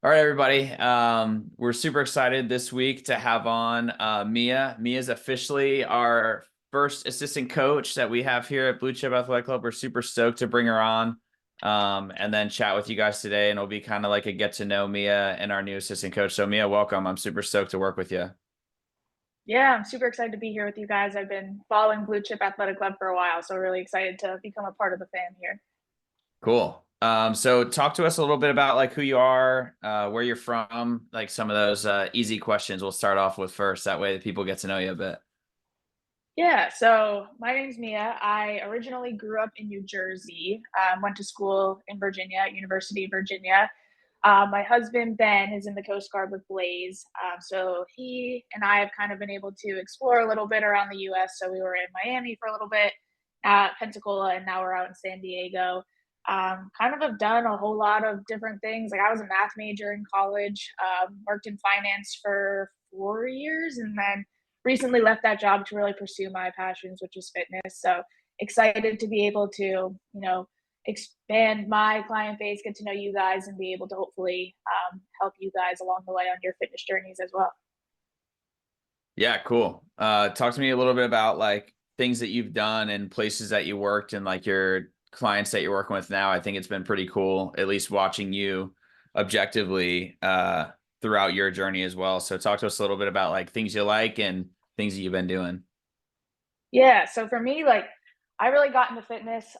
All right, everybody. We're super excited this week to have on Mia. Mia's officially our first assistant coach that we have here at Blue Chip Athletic Club. We're super stoked to bring her on and then chat with you guys today. And it'll be kind of like a get to know Mia and our new assistant coach. So, Mia, welcome. I'm super stoked to work with you. Yeah, I'm super excited to be here with you guys. I've been following Blue Chip Athletic Club for a while, so really excited to become a part of the fam here. Cool. So talk to us a little bit about like who you are, where you're from, like some of those easy questions we'll start off with first. That way the people get to know you a bit. Yeah, so my name's Mia. I originally grew up in New Jersey, went to school in Virginia, University of Virginia. My husband, Ben, is in the Coast Guard with Blaze. So he and I have kind of been able to explore a little bit around the US. So we were in Miami for a little bit, Pensacola, and now we're out in San Diego. Kind of have done a whole lot of different things. Like I was a math major in college, worked in finance for 4 years, and then recently left that job to really pursue my passions, which is fitness. So excited to be able to, expand my client base, get to know you guys, and be able to hopefully help you guys along the way on your fitness journeys as well. Yeah, cool. Talk to me a little bit about like things that you've done and places that you worked and like your clients that you're working with now. I think it's been pretty cool, at least watching you objectively throughout your journey as well. So talk to us a little bit about like things you like and things that you've been doing. Yeah. So for me, like I really got into fitness.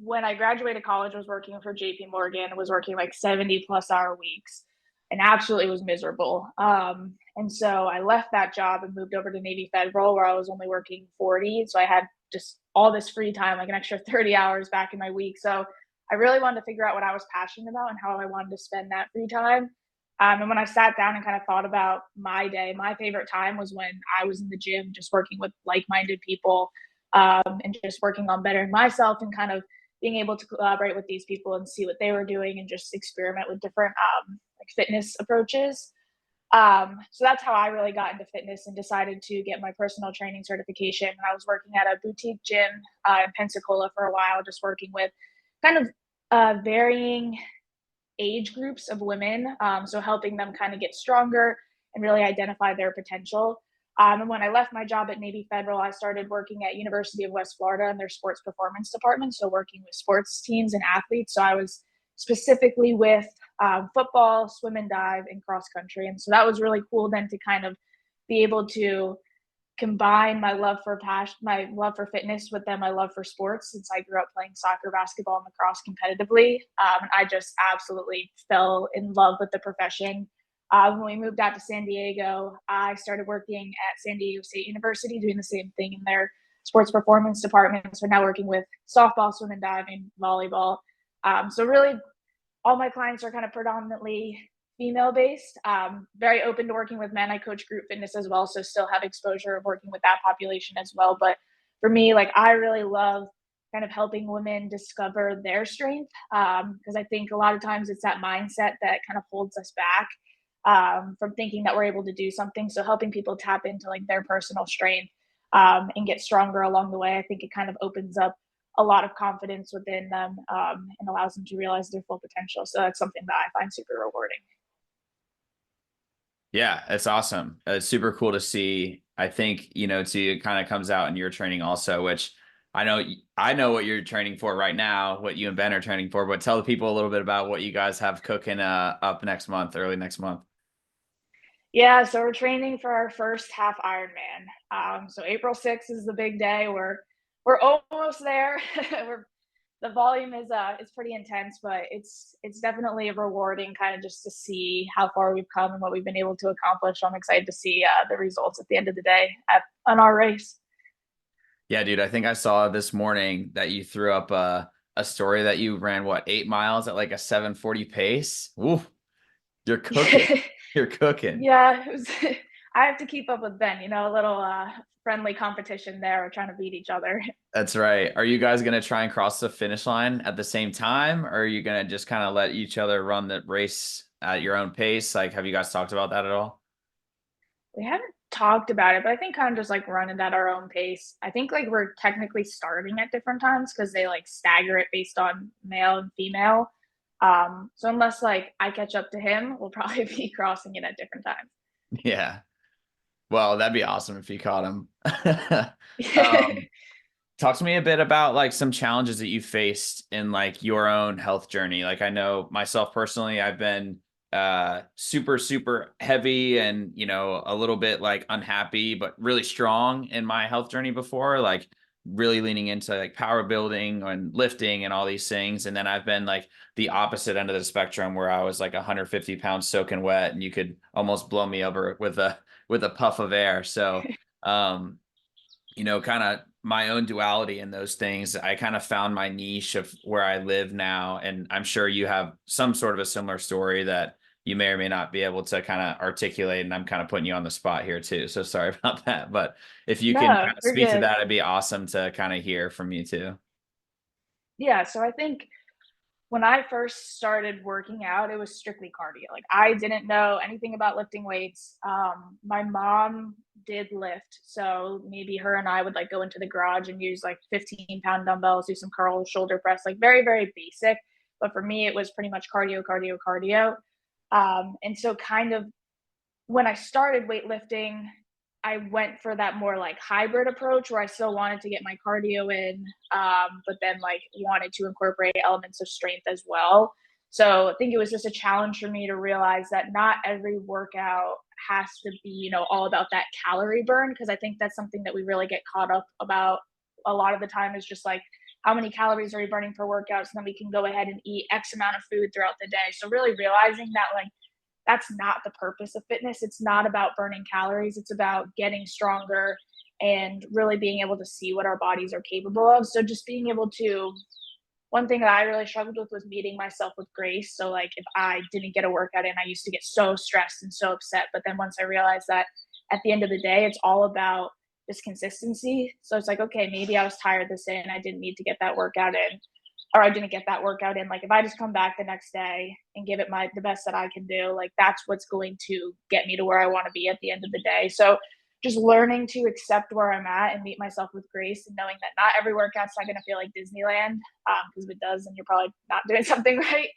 When I graduated college, was working for JP Morgan, was working like 70 plus hour weeks and absolutely was miserable. And so I left that job and moved over to Navy Federal where I was only working 40. So I had just all this free time, like an extra 30 hours back in my week. So I really wanted to figure out what I was passionate about and how I wanted to spend that free time. And when I sat down and kind of thought about my day, my favorite time was when I was in the gym, just working with like minded people and just working on bettering myself and kind of being able to collaborate with these people and see what they were doing and just experiment with different like fitness approaches. So that's how I really got into fitness and decided to get my personal training certification. I was working at a boutique gym in Pensacola for a while, just working with kind of varying age groups of women. So helping them kind of get stronger and really identify their potential. And when I left my job at Navy Federal, I started working at University of West Florida in their sports performance department. So working with sports teams and athletes. So I was specifically with football, swim and dive, and cross country. And so that was really cool then to kind of be able to combine my love for fitness with then my love for sports since I grew up playing soccer, basketball, and lacrosse competitively. I just absolutely fell in love with the profession. When we moved out to San Diego, I started working at San Diego State University, doing the same thing in their sports performance department. So now working with softball, swim and diving, volleyball. So really, all my clients are kind of predominantly female based. Very open to working with men. I coach group fitness as well, so still have exposure of working with that population as well. But for me, like I really love kind of helping women discover their strength because I think a lot of times it's that mindset that kind of holds us back from thinking that we're able to do something. So helping people tap into like their personal strength and get stronger along the way, I think it kind of opens up a lot of confidence within them and allows them to realize their full potential. So that's something that I find super rewarding. Yeah, it's awesome. It's super cool to see. I think, too, it kind of comes out in your training also, which I know what you're training for right now, what you and Ben are training for, but tell the people a little bit about what you guys have cooking up next month, early next month. Yeah, so we're training for our first half Ironman. So April 6th is the big day. We're almost there. we're the volume is pretty intense, but it's definitely rewarding kind of just to see how far we've come and what we've been able to accomplish. I'm excited to see the results at the end of the day on our race. Yeah, dude, I think I saw this morning that you threw up a story that you ran, what, 8 miles at like a 7:40 pace? Ooh, you're cooking. You're cooking. Yeah, it was, I have to keep up with Ben. A little friendly competition there. We're trying to beat each other. That's right. Are you guys going to try and cross the finish line at the same time? Or are you going to just kind of let each other run the race at your own pace? Like, have you guys talked about that at all? We haven't talked about it, but I think kind of just like running at our own pace. I think like we're technically starting at different times because they like stagger it based on male and female. So unless like I catch up to him, we'll probably be crossing it at different times. Yeah. Well, that'd be awesome if you caught him. Yeah. Um, Talk to me a bit about like some challenges that you faced in like your own health journey. Like I know myself personally, I've been super heavy and a little bit like unhappy but really strong in my health journey before, like really leaning into like power building and lifting and all these things. And then I've been like the opposite end of the spectrum where I was like 150 pounds soaking wet and you could almost blow me over with a puff of air. So um kind of my own duality in those things. I kind of found my niche of where I live now. And I'm sure you have some sort of a similar story that you may or may not be able to kind of articulate. And I'm kind of putting you on the spot here too. So sorry about that. But if you can No, kind of we're speak to good. that, it'd be awesome to kind of hear from you too. Yeah, so I think when I first started working out, it was strictly cardio. Like I didn't know anything about lifting weights. My mom did lift, so maybe her and I would like go into the garage and use like 15-pound dumbbells, do some curl, shoulder press, like very, very basic. But for me, it was pretty much cardio, cardio, cardio. And so kind of when I started weightlifting, I went for that more like hybrid approach where I still wanted to get my cardio in, but then like wanted to incorporate elements of strength as well. So I think it was just a challenge for me to realize that not every workout has to be, all about that calorie burn. Cause I think that's something that we really get caught up about a lot of the time is just like, how many calories are we burning per workout? So then we can go ahead and eat X amount of food throughout the day. So really realizing that like that's not the purpose of fitness. It's not about burning calories. It's about getting stronger and really being able to see what our bodies are capable of. So just being able to one thing that I really struggled with was meeting myself with grace. So like if I didn't get a workout in, I used to get so stressed and so upset. But then once I realized that at the end of the day, it's all about this consistency. So it's like, okay, maybe I was tired this day and I didn't need to get that workout in or I didn't get that workout in. Like if I just come back the next day and give it the best that I can do, like that's what's going to get me to where I want to be at the end of the day. So just learning to accept where I'm at and meet myself with grace and knowing that not every workout's not going to feel like Disneyland, because if it does, then you're probably not doing something right.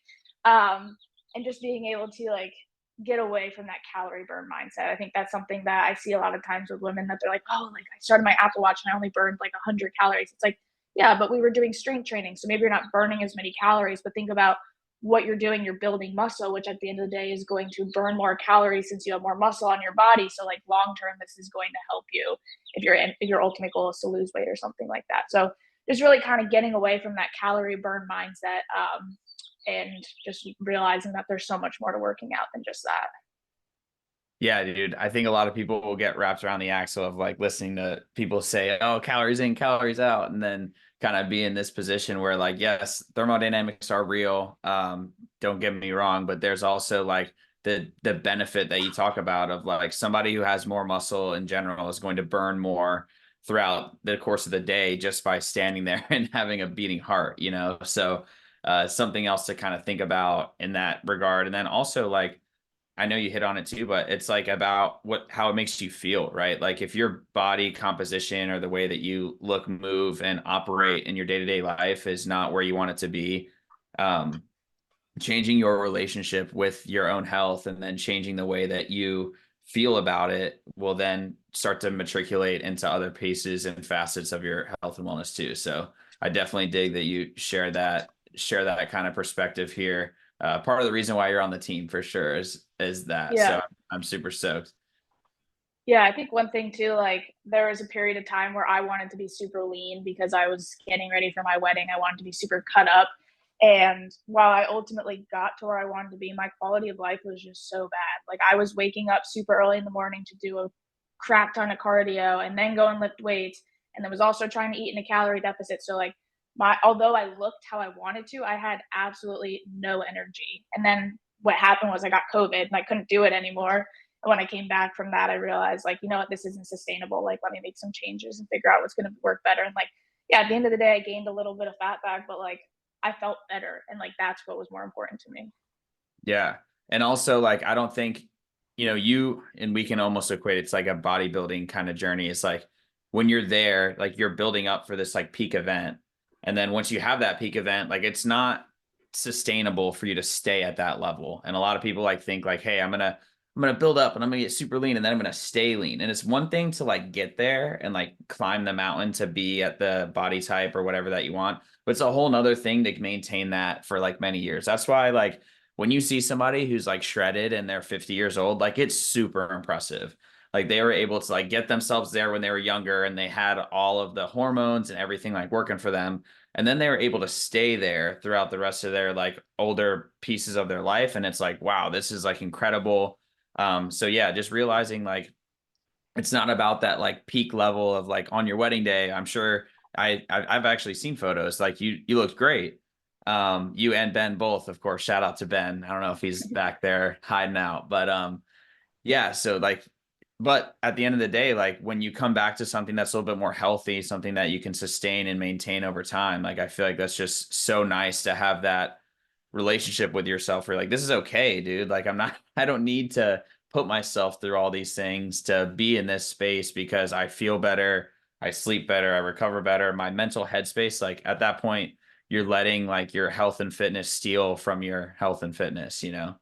And just being able to like get away from that calorie burn mindset. I think that's something that I see a lot of times with women that they're like, oh, like I started my Apple Watch and I only burned like 100 calories. It's like, yeah, but we were doing strength training. So maybe you're not burning as many calories, but think about what you're doing. You're building muscle, which at the end of the day is going to burn more calories since you have more muscle on your body. So like long term, this is going to help you if your ultimate goal is to lose weight or something like that. So just really kind of getting away from that calorie burn mindset, and just realizing that there's so much more to working out than just that. Yeah, dude. I think a lot of people will get wrapped around the axle of like listening to people say, oh, calories in, calories out, and then kind of be in this position where like, yes, thermodynamics are real. Don't get me wrong, but there's also like the benefit that you talk about of like somebody who has more muscle in general is going to burn more throughout the course of the day just by standing there and having a beating heart. So something else to kind of think about in that regard. And then also like I know you hit on it too, but it's like about how it makes you feel, right? Like if your body composition or the way that you look, move, and operate in your day-to-day life is not where you want it to be, um, changing your relationship with your own health and then changing the way that you feel about it will then start to matriculate into other pieces and facets of your health and wellness too. So I definitely dig that you share that kind of perspective here. Part of the reason why you're on the team for sure is that. So Yeah. I'm super stoked. Yeah, I think one thing too, like there was a period of time where I wanted to be super lean because I was getting ready for my wedding. I wanted to be super cut up. And while I ultimately got to where I wanted to be, my quality of life was just so bad. Like I was waking up super early in the morning to do a crap ton of cardio and then go and lift weights. And then was also trying to eat in a calorie deficit. So like although I looked how I wanted to, I had absolutely no energy. And then what happened was I got COVID and I couldn't do it anymore. And when I came back from that, I realized like, you know what, this isn't sustainable. Like, let me make some changes and figure out what's going to work better. And like, yeah, at the end of the day, I gained a little bit of fat back, but like, I felt better. And like, that's what was more important to me. Yeah. And also like I don't think, you and we can almost equate it's like a bodybuilding kind of journey. It's like when you're there, like you're building up for this like peak event. And then once you have that peak event, like it's not sustainable for you to stay at that level. And a lot of people like think like, hey, I'm gonna build up and I'm gonna get super lean and then I'm gonna stay lean. And it's one thing to like get there and like climb the mountain to be at the body type or whatever that you want, but it's a whole nother thing to maintain that for like many years. That's why like when you see somebody who's like shredded and they're 50 years old, like it's super impressive. Like they were able to like get themselves there when they were younger and they had all of the hormones and everything like working for them. And then they were able to stay there throughout the rest of their like older pieces of their life. And it's like, wow, this is like incredible. So yeah, just realizing like it's not about that like peak level of like on your wedding day. I'm sure I've actually seen photos like you looked great. You and Ben both, of course. Shout out to Ben. I don't know if he's back there hiding out, but yeah, so like, but at the end of the day, like when you come back to something that's a little bit more healthy, something that you can sustain and maintain over time, like I feel like that's just so nice to have that relationship with yourself where like, this is okay, dude. Like I don't need to put myself through all these things to be in this space because I feel better, I sleep better, I recover better. My mental headspace, like at that point, you're letting like your health and fitness steal from your health and fitness, you know?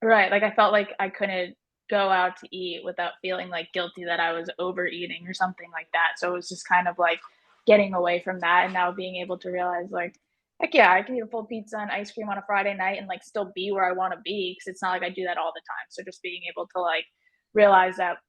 Right, like, I felt like I couldn't go out to eat without feeling, like, guilty that I was overeating or something like that, so it was just kind of, like, getting away from that and now being able to realize, like, "Heck yeah, I can eat a full pizza and ice cream on a Friday night and, like, still be where I wanna be because it's not like I do that all the time." So just being able to, like, realize that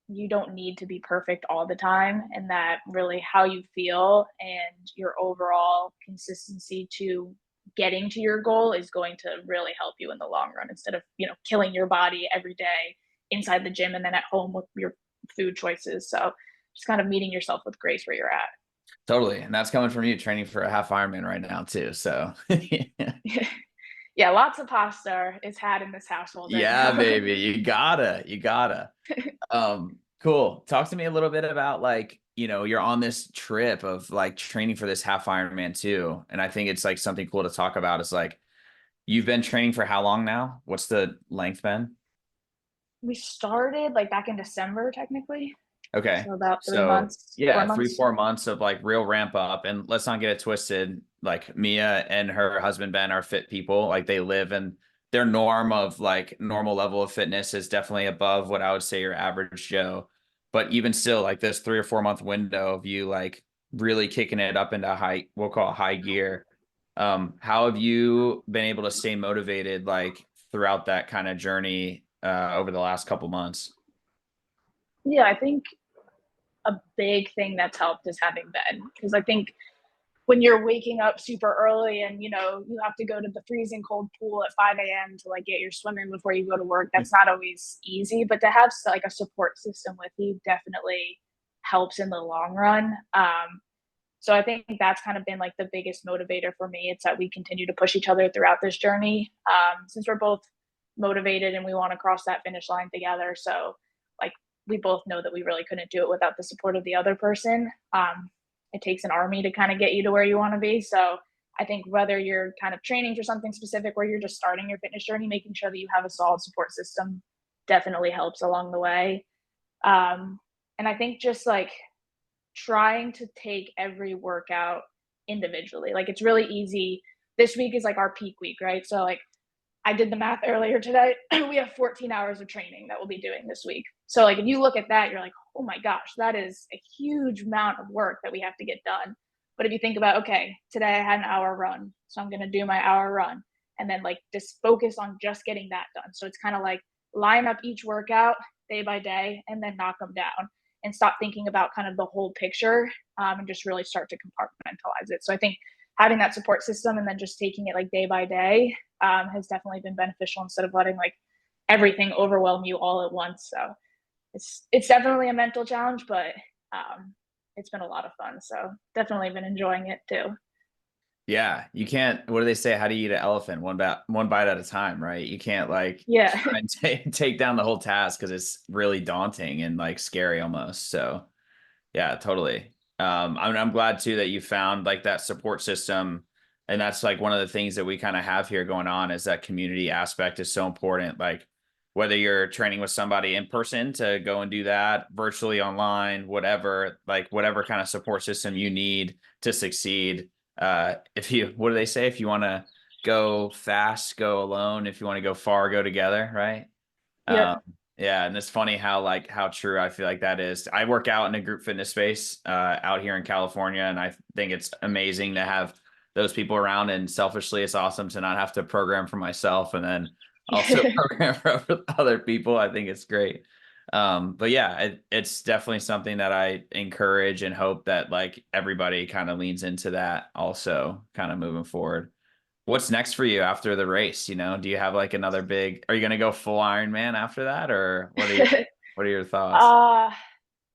you don't need to be perfect all the time and that really how you feel and your overall consistency to getting to your goal is going to really help you in the long run instead of killing your body every day inside the gym and then at home with your food choices. So just kind of meeting yourself with grace where you're at. Totally. And that's coming from you training for a half Ironman right now too. So Yeah, lots of pasta is had in this household right yeah, now. baby, you gotta. Cool. Talk to me a little bit about like, you're on this trip of like training for this half Ironman too. And I think it's like something cool to talk about is like, you've been training for how long now? What's the length been? We started like back in December technically, Okay. so about three So months, four yeah, three, months. 4 months of like real ramp up. And let's not get it twisted. Like Mia and her husband Ben are fit people. Like they live in their norm of like normal level of fitness is definitely above what I would say your average Joe. But even still, like this 3 or 4 month window of you like really kicking it up into high, we'll call it high gear. How have you been able to stay motivated like throughout that kind of journey over the last couple months? Yeah, I think a big thing that's helped is having bed because I think when you're waking up super early and you have to go to the freezing cold pool at 5 a.m. to like get your swim in before you go to work, that's not always easy, but to have like a support system with you definitely helps in the long run. So I think that's kind of been like the biggest motivator for me. It's that we continue to push each other throughout this journey, since we're both motivated and we want to cross that finish line together. So like we both know that we really couldn't do it without the support of the other person. It takes an army to kind of get you to where you want to be. So I think whether you're kind of training for something specific or you're just starting your fitness journey, making sure that you have a solid support system definitely helps along the way. And I think just like trying to take every workout individually. Like it's really easy. This week is like our peak week, right? So like I did the math earlier today. We have 14 hours of training that we'll be doing this week. So like if you look at that, you're like, oh my gosh, that is a huge amount of work that we have to get done. But if you think about, okay, today I had an hour run, so I'm gonna do my hour run and then like just focus on just getting that done. So it's kind of like line up each workout day by day and then knock them down and stop thinking about kind of the whole picture, and just really start to compartmentalize it. So I think having that support system and then just taking it like day by day, has definitely been beneficial instead of letting like everything overwhelm you all at once. So it's definitely a mental challenge, but it's been a lot of fun. So definitely been enjoying it too. Yeah, you can't. What do they say? How do you eat an elephant? One bite at a time, right? You can't like Yeah. try and take down the whole task because it's really daunting and like scary almost. So yeah, totally. I'm glad too that you found like that support system, and that's like one of the things that we kind of have here going on is that community aspect is so important. Like whether you're training with somebody in person to go and do that, virtually online, whatever, like whatever kind of support system you need to succeed. If you, what do they say? If you want to go fast, go alone. If you want to go far, go together, right? Um, Yep. yeah, and it's funny how true I feel like that is. I work out in a group fitness space out here in California, and I think it's amazing to have those people around. And selfishly, it's awesome to not have to program for myself and then also program for other people. I think it's great. But yeah, it's definitely something that I encourage and hope that like everybody kind of leans into that also kind of moving forward. What's next for you after the race? You know, do you have like another big, are you going to go full Ironman after that? Or what are your thoughts? uh,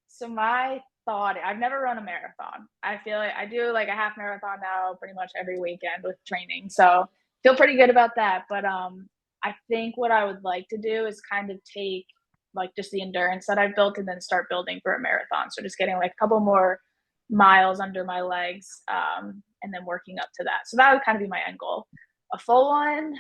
so my thought, I've never run a marathon. I feel like I do like a half marathon now pretty much every weekend with training. So feel pretty good about that. But I think what I would like to do is kind of take like just the endurance that I've built and then start building for a marathon. So just getting like a couple more miles under my legs, and then working up to that. So that would kind of be my end goal. A full one,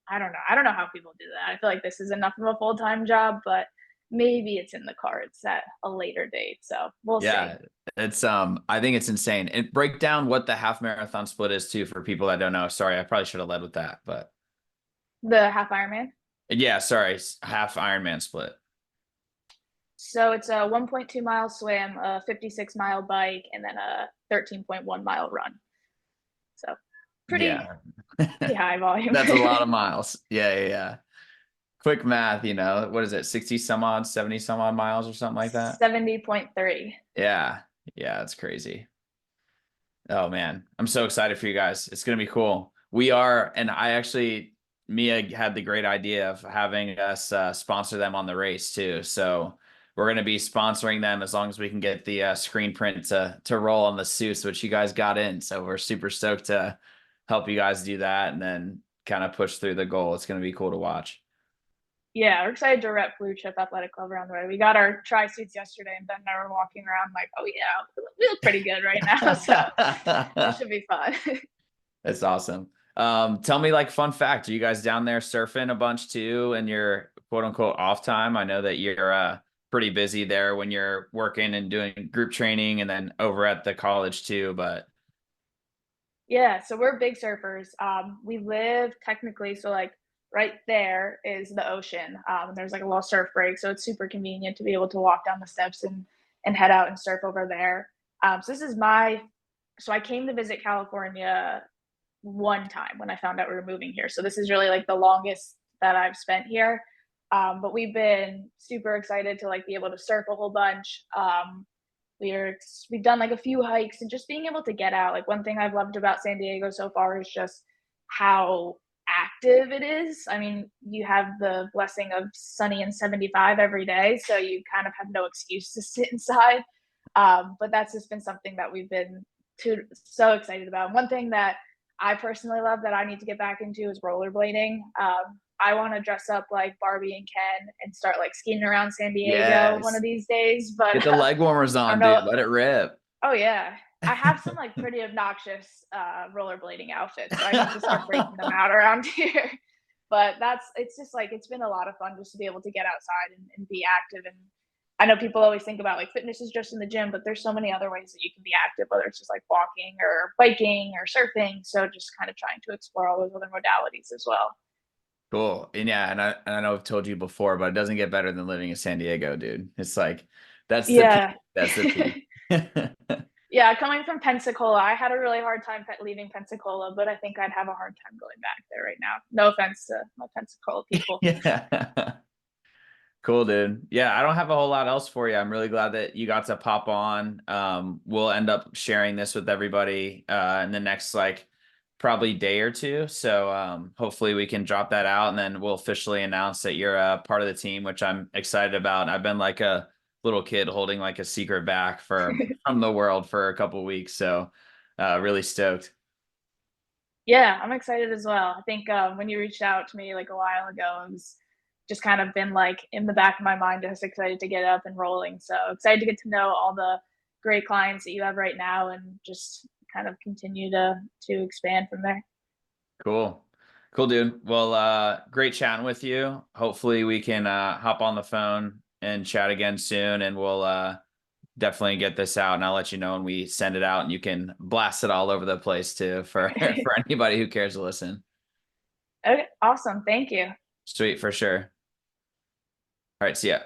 I don't know. I don't know how people do that. I feel like this is enough of a full-time job, but maybe it's in the cards at a later date. So we'll see. Yeah, it's I think it's insane. And break down what the half marathon split is too for people that don't know. Sorry, I probably should have led with that, but The half Ironman. yeah, sorry, half Ironman split. So it's a 1.2 mile swim, a 56-mile bike, and then a 13.1 mile run. So pretty Yeah. pretty high volume. That's a lot of miles. Yeah, yeah, yeah. Quick math, you know, what is it? 60 some odd, 70 some odd miles or something like that? 70.3. Yeah. Yeah, it's crazy. Oh man, I'm so excited for you guys. It's gonna be cool. We are, and I actually, Mia had the great idea of having us sponsor them on the race too. So we're gonna be sponsoring them as long as we can get the screen print to roll on the suits, which you guys got in. So we're super stoked to help you guys do that and then kind of push through the goal. It's gonna be cool to watch. Yeah, we're excited to rep Blue Chip Athletic Club around the way. We got our tri suits yesterday, and Ben and I were walking around like, oh yeah, we look pretty good right now. So it should be fun. That's awesome. Tell me like fun fact, are you guys down there surfing a bunch too in your quote unquote off time? I know that you're pretty busy there when you're working and doing group training and then over at the college too, but Yeah, so we're big surfers. We live technically, so like right there is the ocean. And there's like a little surf break, so it's super convenient to be able to walk down the steps and head out and surf over there. So this is my so I came to visit California one time when I found out we were moving here. So this is really like the longest that I've spent here. But we've been super excited to like be able to surf a whole bunch. We've done like a few hikes and just being able to get out. Like one thing I've loved about San Diego so far is just how active it is. I mean, you have the blessing of sunny and 75 every day, so you kind of have no excuse to sit inside. But that's just been something that we've been so excited about. One thing that I personally love that I need to get back into is rollerblading. I want to dress up like Barbie and Ken and start like skiing around San Diego one of yes. these days. But Get the leg warmers I don't on, know. dude. Let it rip. Oh yeah, I have some like pretty obnoxious rollerblading outfits, so I need to start breaking them out around here. But it's just like it's been a lot of fun just to be able to get outside and be active. And I know people always think about like fitness is just in the gym, but there's so many other ways that you can be active, whether it's just like walking or biking or surfing. So just kind of trying to explore all those other modalities as well. Cool. And yeah, and I know I've told you before, but it doesn't get better than living in San Diego, dude. It's like that's the peak. Yeah. That's the peak. Yeah, coming from Pensacola, I had a really hard time leaving Pensacola, but I think I'd have a hard time going back there right now. No offense to my Pensacola people. Yeah. Cool, dude. Yeah, I don't have a whole lot else for you. I'm really glad that you got to pop on. We'll end up sharing this with everybody in the next like probably day or two. So hopefully we can drop that out and then we'll officially announce that you're a part of the team, which I'm excited about. I've been like a little kid holding like a secret back from the world for a couple weeks. So really stoked. Yeah, I'm excited as well. I think when you reached out to me like a while ago, it was just kind of been like in the back of my mind, just excited to get up and rolling. So excited to get to know all the great clients that you have right now and just kind of continue to expand from there. Cool. Cool, dude. Well, great chatting with you. Hopefully we can hop on the phone and chat again soon and we'll definitely get this out and I'll let you know when we send it out and you can blast it all over the place too for for anybody who cares to listen. Okay, awesome. Thank you. Sweet, for sure. All right, see ya.